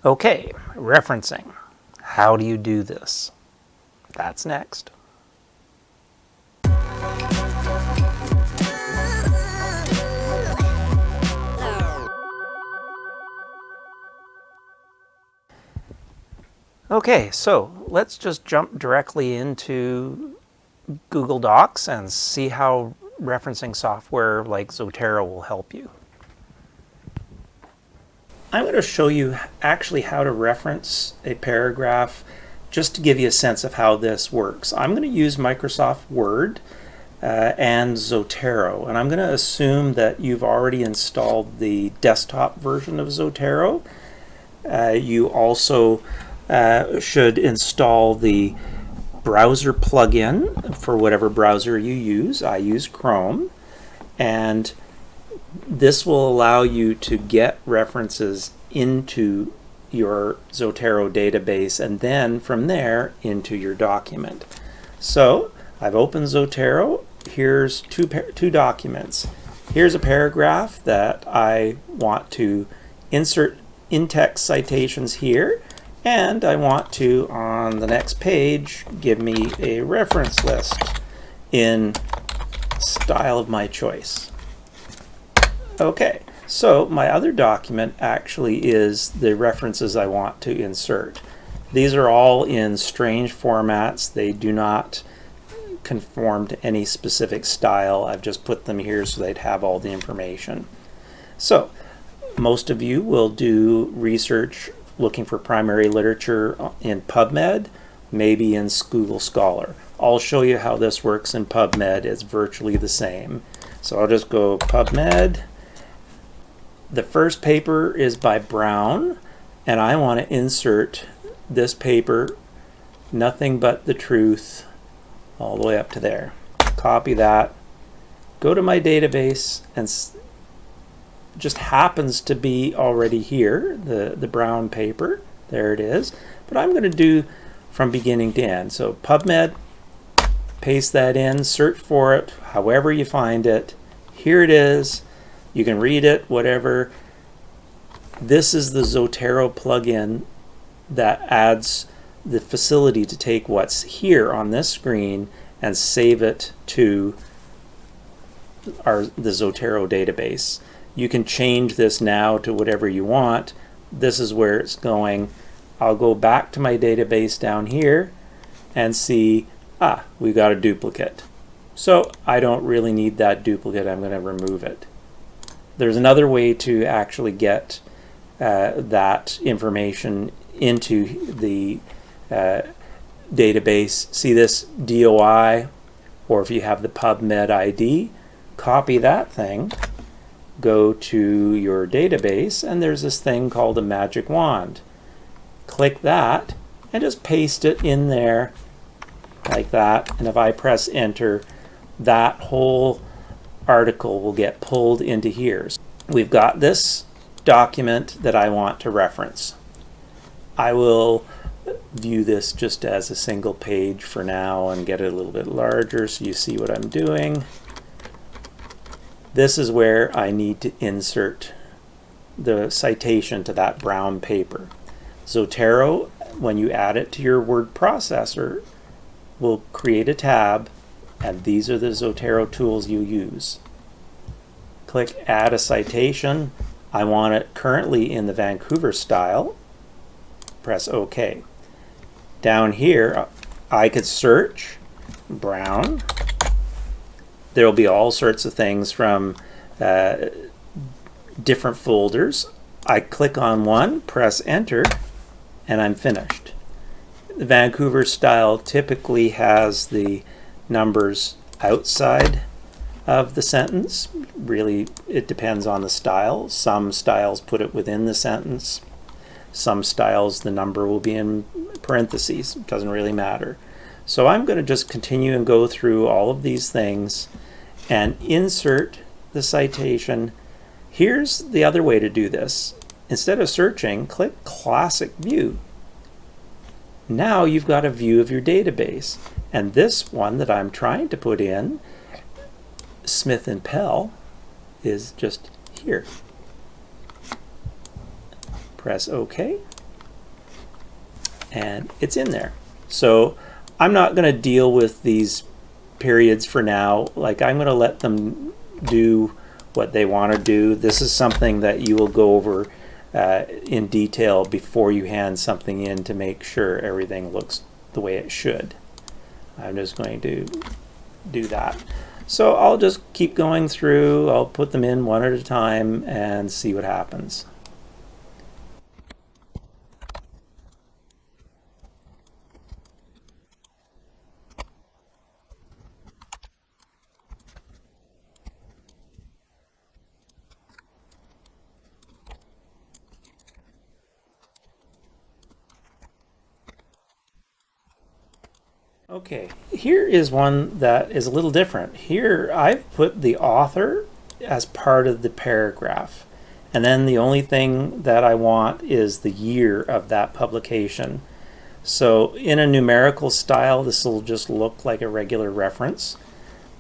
Okay, referencing. How do you do this? That's next. Okay, so let's just jump directly into Google Docs and see how referencing software like Zotero will help you. I'm going to show you actually how to reference a paragraph just to give you a sense of how this works. I'm going to use Microsoft Word and Zotero, and I'm going to assume that you've already installed the desktop version of Zotero. You also should install the browser plugin for whatever browser you use. I use Chrome, and this will allow you to get references into your Zotero database and then from there into your document. So I've opened Zotero. Here's two documents. Here's a paragraph that I want to insert in-text citations here, and I want to, on the next page, give me a reference list in style of my choice. Okay, so my other document actually is the references I want to insert. These are all in strange formats. They do not conform to any specific style. I've just put them here so they'd have all the information. So most of you will do research looking for primary literature in PubMed, maybe in Google Scholar. I'll show you how this works in PubMed. It's virtually the same. So I'll just go PubMed. The first paper is by Brown, and I want to insert this paper, Nothing But the Truth, all the way up to there. Copy that, go to my database, and just happens to be already here, the Brown paper. There it is. But I'm going to do from beginning to end. So PubMed, paste that in, search for it, however you find it. Here it is. You can read it, whatever. This is the Zotero plugin that adds the facility to take what's here on this screen and save it to the Zotero database. You can change this now to whatever you want. This is where it's going. I'll go back to my database down here and see, we've got a duplicate. So I don't really need that duplicate. I'm going to remove it. There's another way to actually get that information into the database. See this DOI, or if you have the PubMed ID, copy that thing, go to your database, and there's this thing called a magic wand. Click that and just paste it in there like that, and if I press enter, that whole article will get pulled into here. We've got this document that I want to reference. I will view this just as a single page for now and get it a little bit larger so you see what I'm doing. This is where I need to insert the citation to that Brown paper. Zotero, when you add it to your word processor, will create a tab, and these are the Zotero tools you use. Click Add a Citation. I want it currently in the Vancouver style. Press OK. Down here, I could search Brown. There will be all sorts of things from different folders. I click on one, press enter, and I'm finished. The Vancouver style typically has the numbers outside of the sentence. Really, it depends on the style. Some styles put it within the sentence. Some styles, the number will be in parentheses. It doesn't really matter. So I'm going to just continue and go through all of these things and insert the citation. Here's the other way to do this. Instead of searching, click Classic View. Now you've got a view of your database. And this one that I'm trying to put in, Smith and Pell, is just here. Press OK. and it's in there. So I'm not going to deal with these periods for now. Like, I'm going to let them do what they want to do. This is something that you will go over in detail before you hand something in to make sure everything looks the way it should. I'm just going to do that. So I'll just keep going through. I'll put them in one at a time and see what happens. Okay, here is one that is a little different. Here I've put the author as part of the paragraph, and then the only thing that I want is the year of that publication. So in a numerical style, this will just look like a regular reference.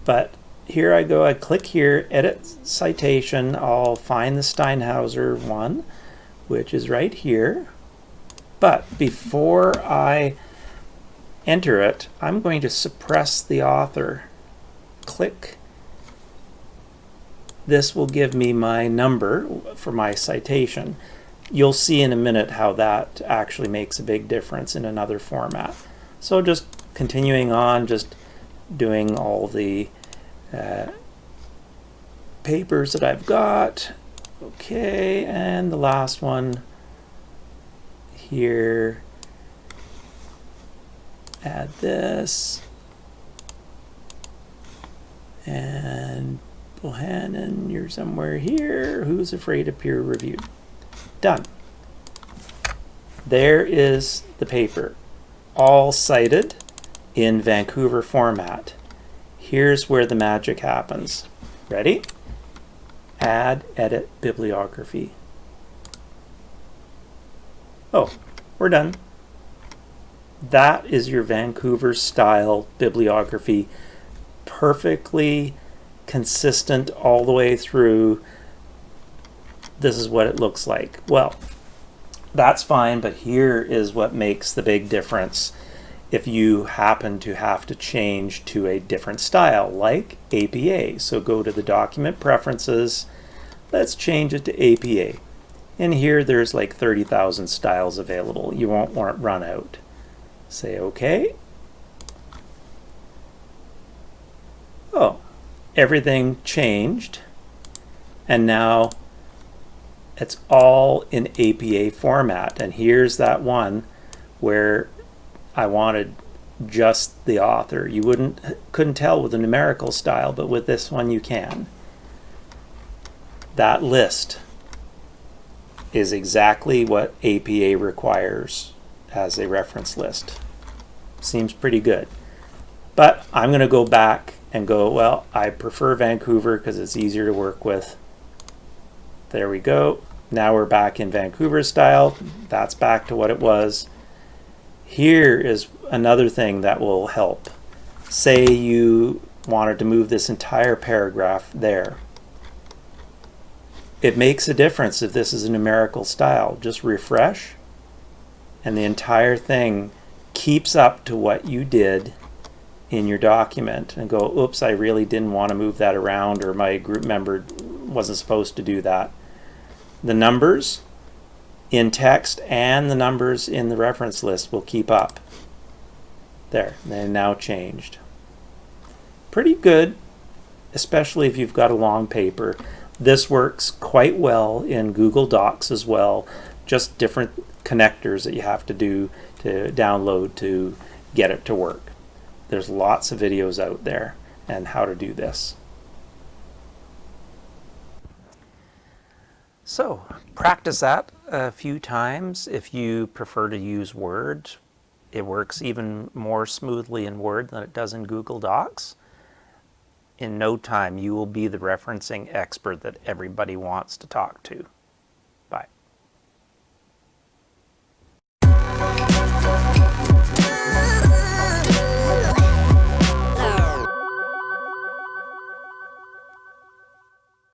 But here I go, I click here, edit citation, I'll find the Steinhauser one, which is right here. But before I enter it, I'm going to suppress the author. Click. This will give me my number for my citation. You'll see in a minute how that actually makes a big difference in another format. So just continuing on, just doing all the papers that I've got. Okay, and the last one here. Add this, and Bohannon, you're somewhere here. Who's afraid of peer review? Done. There is the paper, all cited in Vancouver format. Here's where the magic happens. Ready? Add, edit, bibliography. Oh, we're done. That is your Vancouver style bibliography, perfectly consistent all the way through. This is what it looks like. Well, that's fine, but here is what makes the big difference if you happen to have to change to a different style, like APA. So go to the document preferences, let's change it to APA. And here there's like 30,000 styles available. You won't want to run out. Say OK. Oh, everything changed, and now it's all in APA format. And here's that one where I wanted just the author. You couldn't tell with the numerical style, but with this one you can. That list is exactly what APA requires as a reference list. Seems pretty good. But I'm going to go back and go, well, I prefer Vancouver because it's easier to work with. There we go. Now we're back in Vancouver style. That's back to what it was. Here is another thing that will help. Say you wanted to move this entire paragraph there. It makes a difference if this is a numerical style. Just refresh, and the entire thing keeps up to what you did in your document, and go, oops, I really didn't want to move that around, or my group member wasn't supposed to do that. The numbers in text and the numbers in the reference list will keep up. There, they're now changed. Pretty good, especially if you've got a long paper. This works quite well in Google Docs as well, just different connectors that you have to do to download to get it to work. There's lots of videos out there on how to do this. So practice that a few times. If you prefer to use Word, it works even more smoothly in Word than it does in Google Docs. In no time, you will be the referencing expert that everybody wants to talk to. Bye.